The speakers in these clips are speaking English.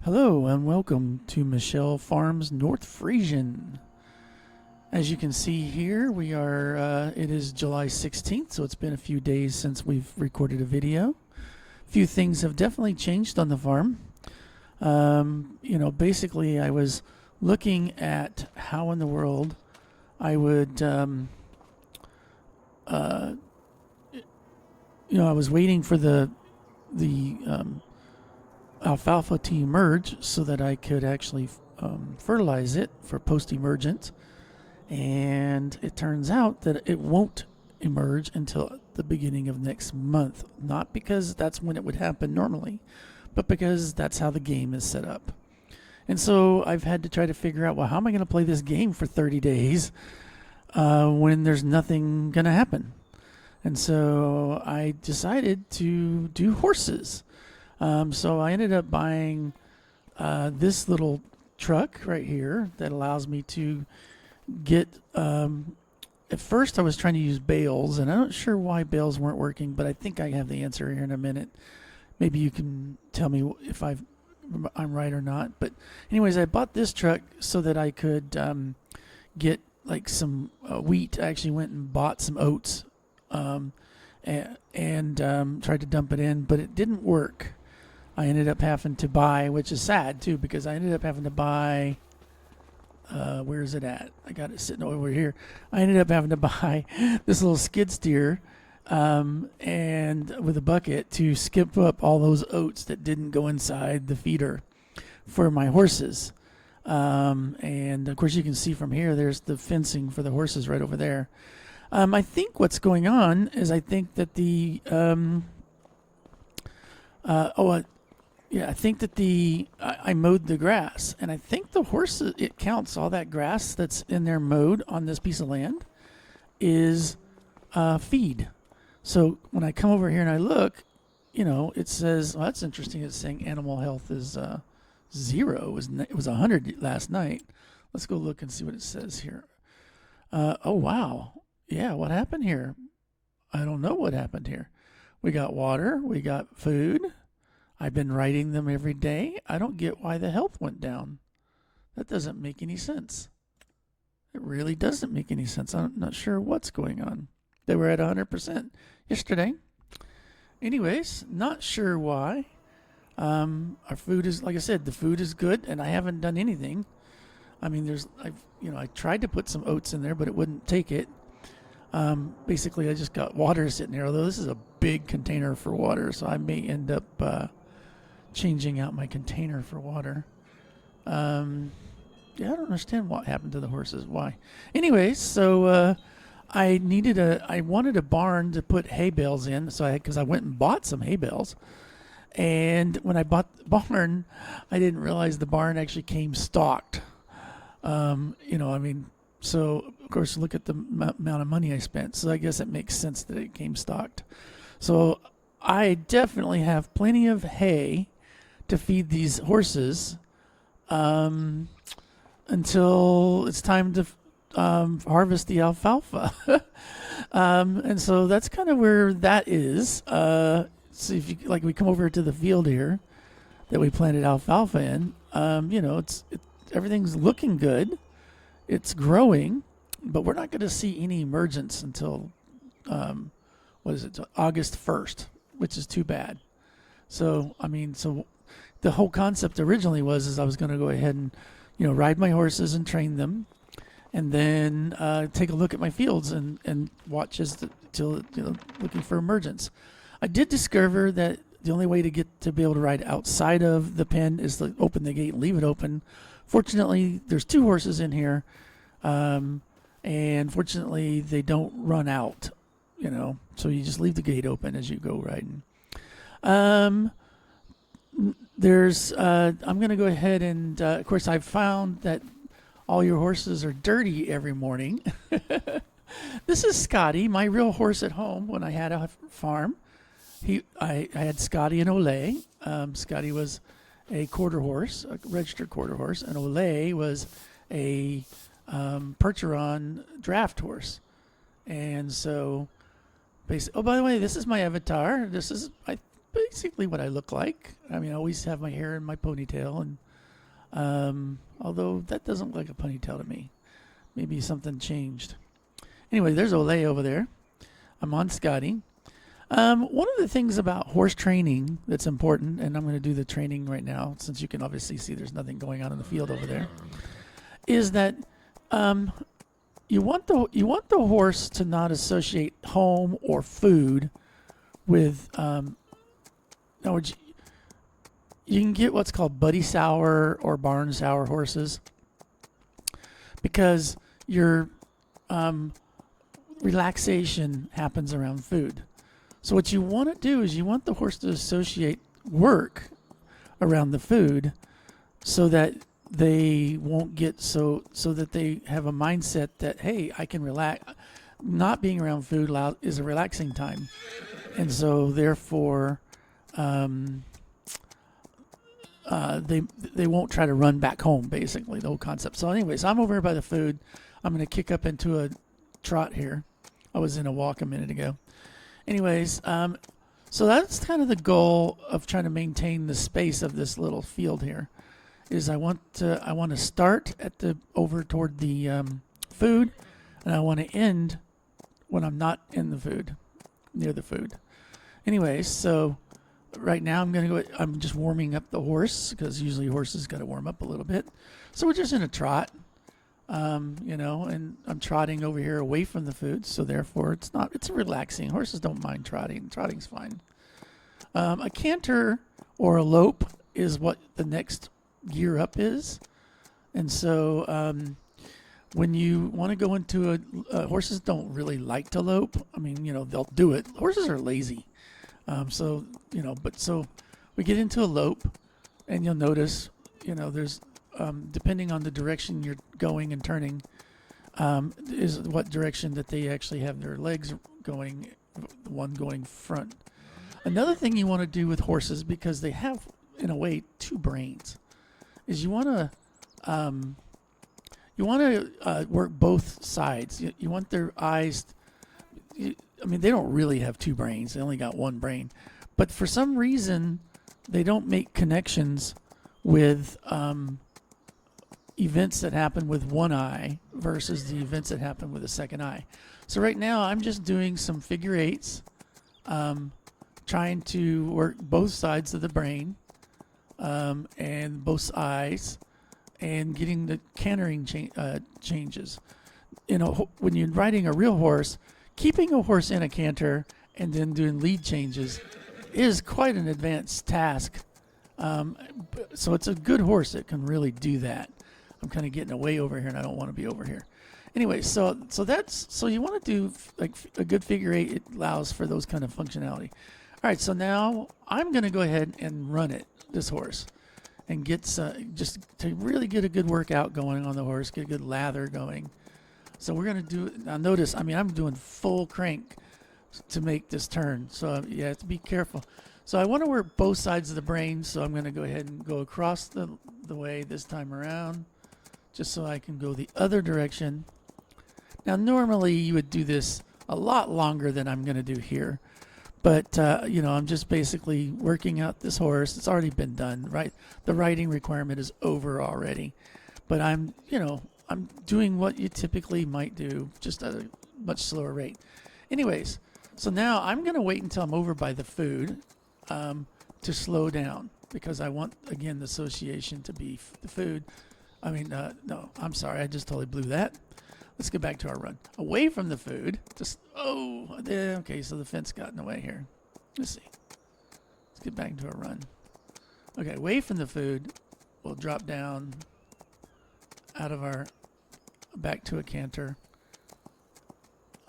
Hello and welcome to Michelle Farms North Frisian. As you can see here, it is July 16th, so it's been a few days since we've recorded a video. A few things have definitely changed on the farm. Basically I was looking at how in the world I would, I was waiting for the alfalfa to emerge so that I could actually fertilize it for post-emergent, and it turns out that it won't emerge until the beginning of next month. Not because that's when it would happen normally, but because that's how the game is set up. And so I've had to try to figure out, well, how am I going to play this game for 30 days when there's nothing going to happen? And so I decided to do horses. So I ended up buying this little truck right here that allows me to get, at first I was trying to use bales, and I'm not sure why bales weren't working, but I think I have the answer here in a minute. Maybe you can tell me if I'm right or not. But anyways, I bought this truck so that I could get like some wheat. I actually went and bought some oats and tried to dump it in, but it didn't work. I ended up having to buy, which is sad too, because I ended up having to buy, where is it at? I got it sitting over here. I ended up having to buy this little skid steer and with a bucket to skip up all those oats that didn't go inside the feeder for my horses. And of course you can see from here, there's the fencing for the horses right over there. I think what's going on is I think that I mowed the grass, and I think the horses, it counts all that grass that's in there mowed on this piece of land is feed. So when I come over here and I look, it says, well, that's interesting. It's saying animal health is 0. It was 100 last night. Let's go look and see what it says here. Oh, wow. Yeah, what happened here? I don't know what happened here. We got water. We got food. I've been writing them every day. I don't get why the health went down. That doesn't make any sense. It really doesn't make any sense. I'm not sure what's going on. They were at 100% yesterday. Anyways, not sure why. Our food is, like I said, the food is good, and I haven't done anything. I mean, I tried to put some oats in there, but it wouldn't take it. Basically, I just got water sitting there, although this is a big container for water, so I may end up changing out my container for water. I don't understand what happened to the horses. Why? Anyways, so I wanted a barn to put hay bales in, because I went and bought some hay bales. And when I bought the barn, I didn't realize the barn actually came stocked. So of course, look at the amount of money I spent. So I guess it makes sense that it came stocked. So I definitely have plenty of hay to feed these horses until it's time to harvest the alfalfa. And so that's kind of where that is. So if you we come over to the field here that we planted alfalfa in, everything's looking good. It's growing, but we're not going to see any emergence until August 1st, which is too bad. So the whole concept originally was I was going to go ahead and ride my horses and train them, and then take a look at my fields and watch till looking for emergence. I did discover that the only way to be able to ride outside of the pen is to open the gate and leave it open. Fortunately, there's 2 horses in here, and fortunately they don't run out, so you just leave the gate open as you go riding. I'm going to go ahead and, of course, I've found that all your horses are dirty every morning. This is Scotty, my real horse at home when I had a farm. I had Scotty and Olay. Scotty was a quarter horse, a registered quarter horse, and Olay was a Percheron draft horse. And so, basically, oh, by the way, this is my avatar. This is basically what I look like. I mean, I always have my hair in my ponytail, and although that doesn't look like a ponytail to me. Maybe something changed. Anyway, there's Olay over there. I'm on Scotty. One of the things about horse training that's important, and I'm going to do the training right now, since you can obviously see there's nothing going on in the field over there, is that you want the horse to not associate home or food with. In other words, you can get what's called buddy sour or barn sour horses because your relaxation happens around food. So what you want to do is you want the horse to associate work around the food so that they won't get so that they have a mindset that, hey, I can relax. Not being around food is a relaxing time. And so therefore they won't try to run back home, basically, the whole concept. So anyways, I'm over here by the food. I'm going to kick up into a trot here. I was in a walk a minute ago. Anyways, so that's kind of the goal of trying to maintain the space of this little field here. Is I want to start at the over toward the food, and I want to end when I'm not in the food, near the food. Anyways, so right now I'm just warming up the horse because usually horses got to warm up a little bit. So we're just in a trot. And I'm trotting over here away from the food, so therefore it's relaxing. Horses don't mind trotting. Trotting's fine. A canter or a lope is what the next gear up is. And so when you want to go into horses don't really like to lope. I mean, they'll do it. Horses are lazy. So we get into a lope, and you'll notice, there's depending on the direction you're going and turning, is what direction that they actually have their legs going, one going front. Another thing you want to do with horses, because they have, in a way, two brains, is you want to work both sides. You want their eyes. They don't really have two brains. They only got one brain. But for some reason, they don't make connections with events that happen with one eye versus the events that happen with a second eye. So right now I'm just doing some figure eights, trying to work both sides of the brain and both eyes, and getting the cantering changes. When you're riding a real horse, keeping a horse in a canter and then doing lead changes is quite an advanced task. So it's a good horse that can really do that. I'm kind of getting away over here, and I don't want to be over here. Anyway, so you want to do like a good figure eight. It allows for those kind of functionality. All right, so now I'm going to go ahead and run this horse, and get just to really get a good workout going on the horse, get a good lather going. So we're going to do. Now notice, I'm doing full crank to make this turn. So you have to be careful. So I want to work both sides of the brain. So I'm going to go ahead and go across the way this time around, just so I can go the other direction. Now, normally you would do this a lot longer than I'm going to do here. But, I'm just basically working out this horse. It's already been done, right? The riding requirement is over already. But I'm doing what you typically might do, just at a much slower rate. Anyways, so now I'm going to wait until I'm over by the food to slow down, because I want, again, the association to be the food. No, I'm sorry. I just totally blew that. Let's get back to our run. Away from the food. Okay, so the fence got in the way here. Let's see. Let's get back to our run. Okay, away from the food. We'll drop down out of back to a canter.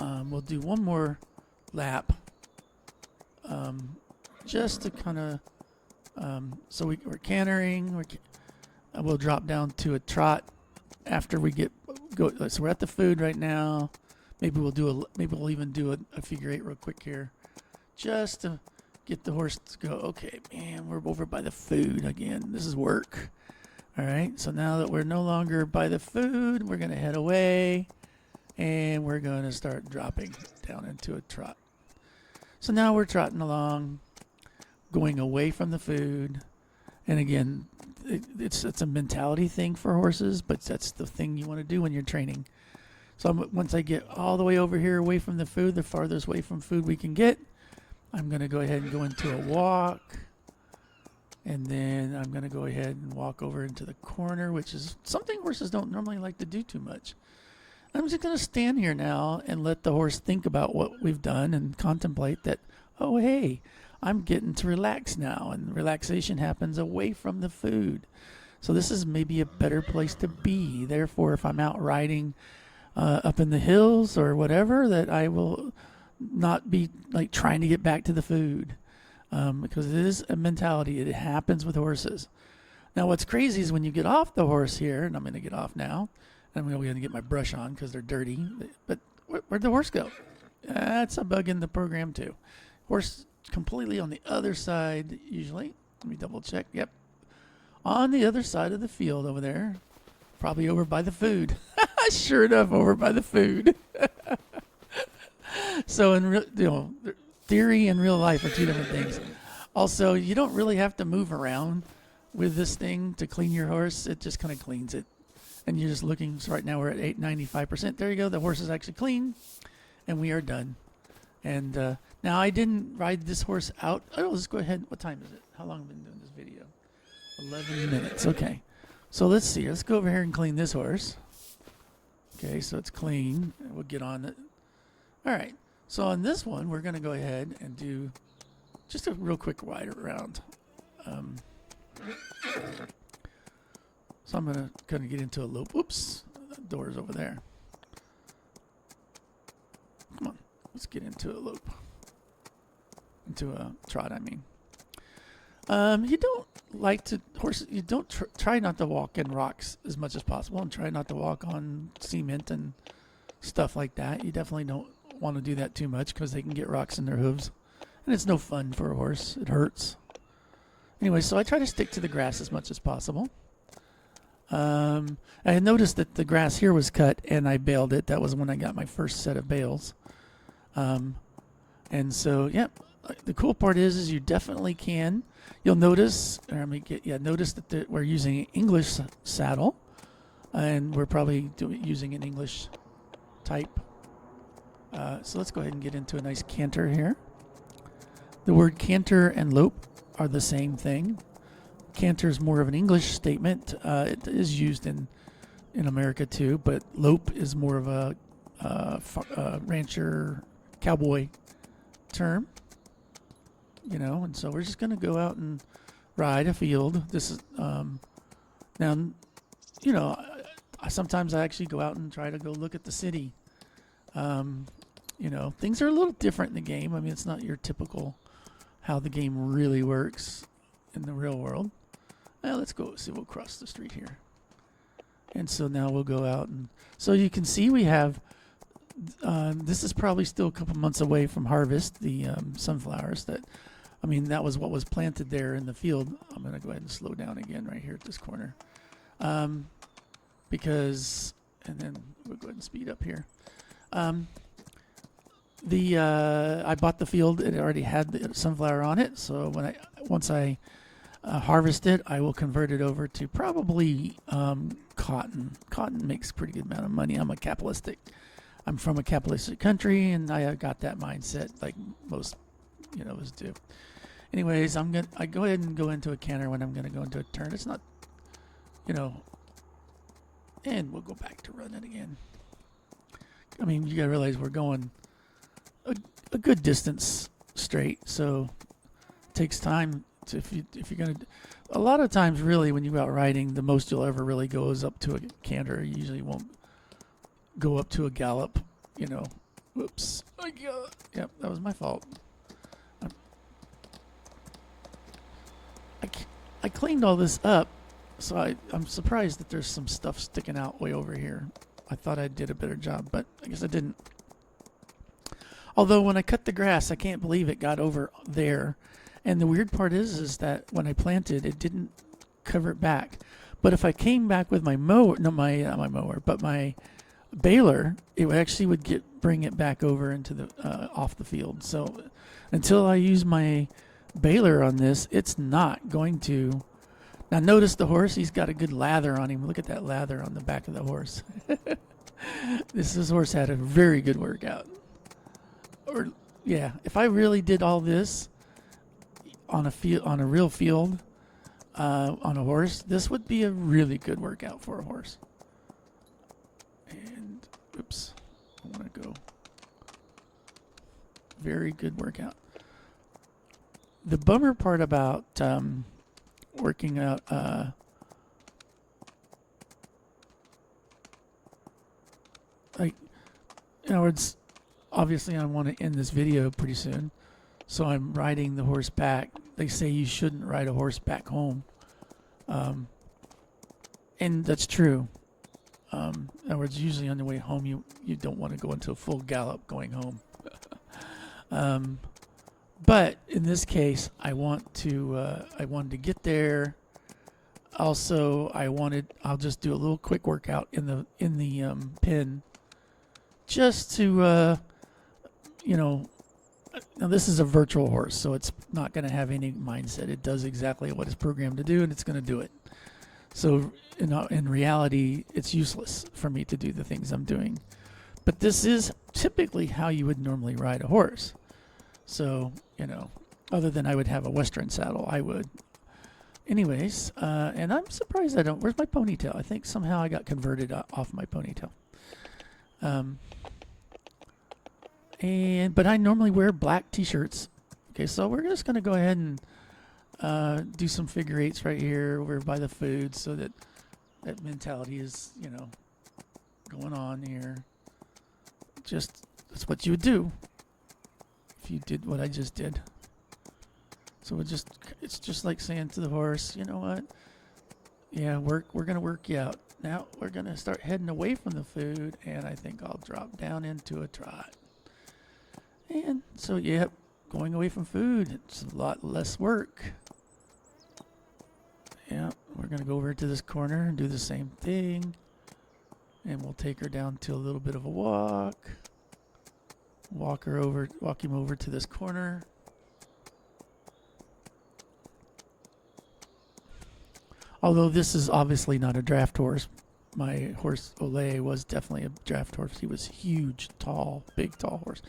We'll do one more lap. Just to kind of, so we're cantering. We'll drop down to a trot after we go. So we're at the food right now. Maybe we'll even do a figure eight real quick here, just to get the horse to go. Okay, man, we're over by the food again. This is work. All right. So now that we're no longer by the food, we're gonna head away, and we're gonna start dropping down into a trot. So now we're trotting along. going away from the food. And again, it's a mentality thing for horses, but that's the thing you want to do when you're training. So once I get all the way over here away from the food, the farthest away from food we can get, I'm going to go ahead and go into a walk. And then I'm going to go ahead and walk over into the corner, which is something horses don't normally like to do too much. I'm just going to stand here now and let the horse think about what we've done and contemplate that, oh, hey, I'm getting to relax now. And relaxation happens away from the food. So this is maybe a better place to be. Therefore, if I'm out riding up in the hills or whatever, that I will not be like trying to get back to the food. Because it is a mentality. It happens with horses. Now, what's crazy is when you get off the horse here, and I'm going to get off now, and I'm going to get my brush on because they're dirty. But where'd the horse go? That's a bug in the program too. Horse completely on the other side usually. Let me double check. Yep. On the other side of the field over there. Probably over by the food. Sure enough, over by the food. So in theory and real life are two different things. Also, you don't really have to move around with this thing to clean your horse. It just kind of cleans it. And you're just looking, so right now we're at 95%. There you go. The horse is actually clean. And we are done. And now I didn't ride this horse out. Oh, let's go ahead. What time is it? How long have I been doing this video? 11 minutes. Okay. So let's see. Let's go over here and clean this horse. Okay, so it's clean. We'll get on it. All right. So on this one, we're going to go ahead and do just a real quick ride around. So I'm going to get into a lope. Oops, the door's over there. Come on, let's get into a lope. Into a trot, I mean. You don't like to you don't try not to walk in rocks as much as possible, and try not to walk on cement and stuff like that. You definitely don't want to do that too much because they can get rocks in their hooves, and it's no fun for a horse. It hurts. Anyway, so I try to stick to the grass as much as possible. I had noticed that the grass here was cut, and I baled it. That was when I got my first set of bales. And so, yeah, the cool part is you definitely can. You'll notice, notice that we're using an English saddle, and we're probably using an English type. So let's go ahead and get into a nice canter here. The word canter and lope are the same thing. Canter is more of an English statement. It is used in America too, but lope is more of a rancher cowboy term. And so we're just going to go out and ride a field. This is now, sometimes I actually go out and try to go look at the city. Things are a little different in the game. I mean, it's not your typical how the game really works in the real world. Well, let's go see. We'll cross the street here. And so now we'll go out. And so you can see we have, this is probably still a couple months away from harvest, the sunflowers that was what was planted there in the field. I'm going to go ahead and slow down again right here at this corner. And then we'll go ahead and speed up here. I bought the field. It already had the sunflower on it. So once I harvest it, I will convert it over to probably cotton. Cotton makes a pretty good amount of money. I'm from a capitalistic country, and I got that mindset like most of us do. Anyways, I go ahead and go into a canter when I'm going to go into a turn. It's not, and we'll go back to run it again. I mean, you got to realize we're going a good distance straight, so it takes time. If you're going to, a lot of times really when you go out riding, the most you'll ever really go is up to a canter. You usually won't go up to a gallop, Whoops. Yep, that was my fault. I cleaned all this up, so I'm surprised that there's some stuff sticking out way over here. I thought I did a better job, but I guess I didn't. Although when I cut the grass, I can't believe it got over there. And the weird part is that when I planted, it didn't cover it back. But if I came back with my mower, not my mower, but my baler, it actually would bring it back over into the off the field. So until I use my baler on this, it's not going to. Now notice the horse, he's got a good lather on him. Look at that lather on the back of the horse. This horse had a very good workout. Or yeah, if I really did all this on a real field, on a horse, this would be a really good workout for a horse. And oops, I want to go. Very good workout. The bummer part about working out like, in other words, obviously I want to end this video pretty soon, so I'm riding the horse back. They say you shouldn't ride a horse back home, and that's true. In other words, usually on the way home you don't want to go into a full gallop going home. But in this case, I wanted to get there. Also, I'll just do a little quick workout in the pen, just to now this is a virtual horse, so it's not going to have any mindset. It does exactly what it's programmed to do, and it's going to do it. So in reality, it's useless for me to do the things I'm doing. But this is typically how you would normally ride a horse. So, other than I would have a Western saddle, I would. Anyways, and I'm surprised I don't. Where's my ponytail? I think somehow I got converted off my ponytail. But I normally wear black t-shirts. Okay, so we're just going to go ahead and do some figure eights right here over by the food, so that mentality is, going on here. Just, that's what you would do if you did what I just did. So it's just like saying to the horse, you know what? Yeah, we're going to work you out. Now we're going to start heading away from the food, and I think I'll drop down into a trot. And so, yep, going away from food, it's a lot less work. Yeah, we're going to go over to this corner and do the same thing. And we'll take her down to a little bit of a walk. Walk him over to this corner. Although this is obviously not a draft horse. My horse Olay was definitely a draft horse. He was huge, tall, big, tall horse.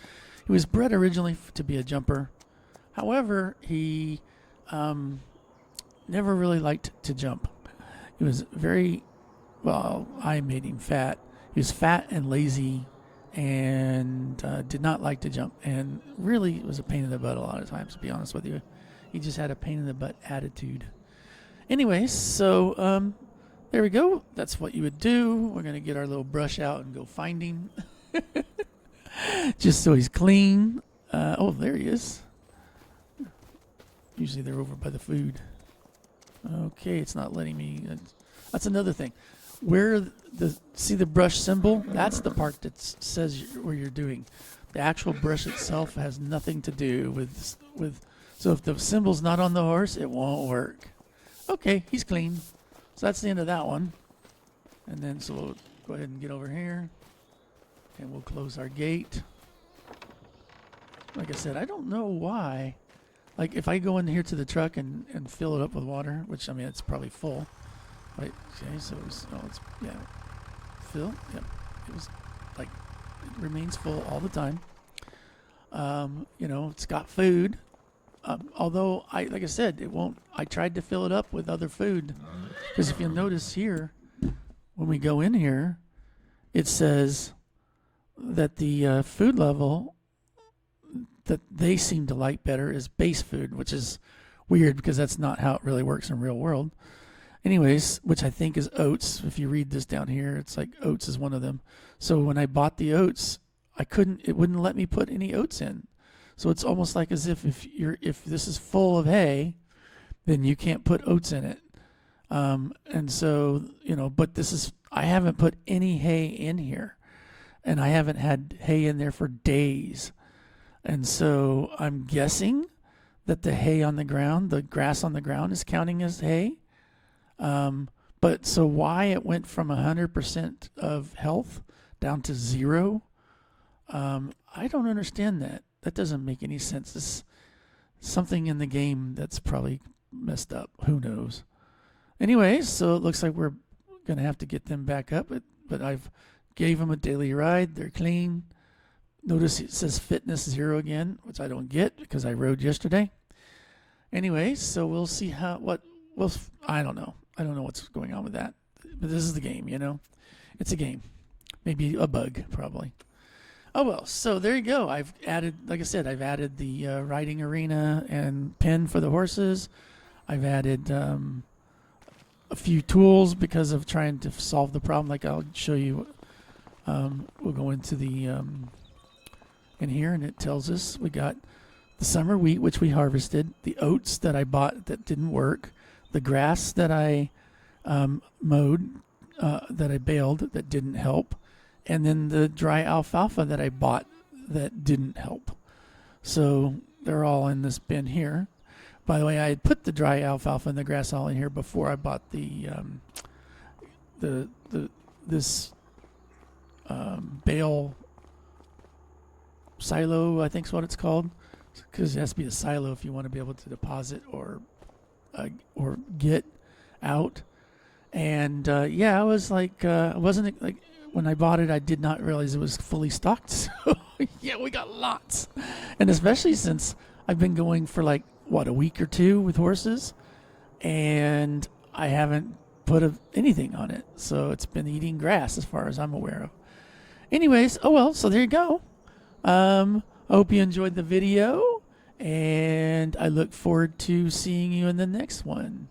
He was bred originally to be a jumper. However, he never really liked to jump. He was I made him fat. He was fat and lazy, and did not like to jump, and really was a pain in the butt a lot of times, to be honest with you. He just had a pain in the butt attitude. Anyways, so there we go. That's what you would do. We're going to get our little brush out and go find him. Just so he's clean. Oh, there he is. Usually they're over by the food. Okay, it's not letting me. That's another thing. Where see the brush symbol? That's the part that says where you're doing. The actual brush itself has nothing to do with. So if the symbol's not on the horse, it won't work. Okay, he's clean. So that's the end of that one. And then so we'll go ahead and get over here, and we'll close our gate. Like I said, I don't know why. Like if I go in here to the truck and fill it up with water, which I mean it's probably full. Right, okay, so it's fill. Yep, it was like it remains full all the time. It's got food. Although like I said, it won't. I tried to fill it up with other food, because if you'll notice here, when we go in here, it says that the food level that they seem to like better is base food, which is weird because that's not how it really works in real world. Anyways, which I think is oats. If you read this down here, it's like oats is one of them. So when I bought the oats, it wouldn't let me put any oats in. So it's almost like as if this is full of hay, then you can't put oats in it. And so, but I haven't put any hay in here, and I haven't had hay in there for days. And so I'm guessing that the hay on the ground, the grass on the ground, is counting as hay. But so why it went from 100% of health down to 0, I don't understand that. That doesn't make any sense. something in the game that's probably messed up. Who knows? Anyways, so it looks like we're going to have to get them back up. But I've gave them a daily ride. They're clean. Notice it says fitness 0 again, which I don't get because I rode yesterday. Anyways, so we'll see I don't know. I don't know what's going on with that. But this is the game, you know. It's a game. Maybe a bug, probably. Oh well, so there you go. I've added, like I said, I've added the riding arena and pen for the horses. I've added a few tools because of trying to solve the problem. Like I'll show you. We'll go into the in here, and it tells us we got the summer wheat, which we harvested, the oats that I bought that didn't work, the grass that I mowed, that I baled that didn't help, and then the dry alfalfa that I bought that didn't help. So they're all in this bin here. By the way, I had put the dry alfalfa and the grass all in here before I bought this bale silo, I think is what it's called, because it has to be a silo if you want to be able to deposit or get out. And yeah, I was like, I wasn't like when I bought it, I did not realize it was fully stocked. So yeah, we got lots, and especially since I've been going for like a week or two with horses, and I haven't put anything on it, so it's been eating grass as far as I'm aware of. Anyways, oh well, so there you go. I hope you enjoyed the video, and I look forward to seeing you in the next one.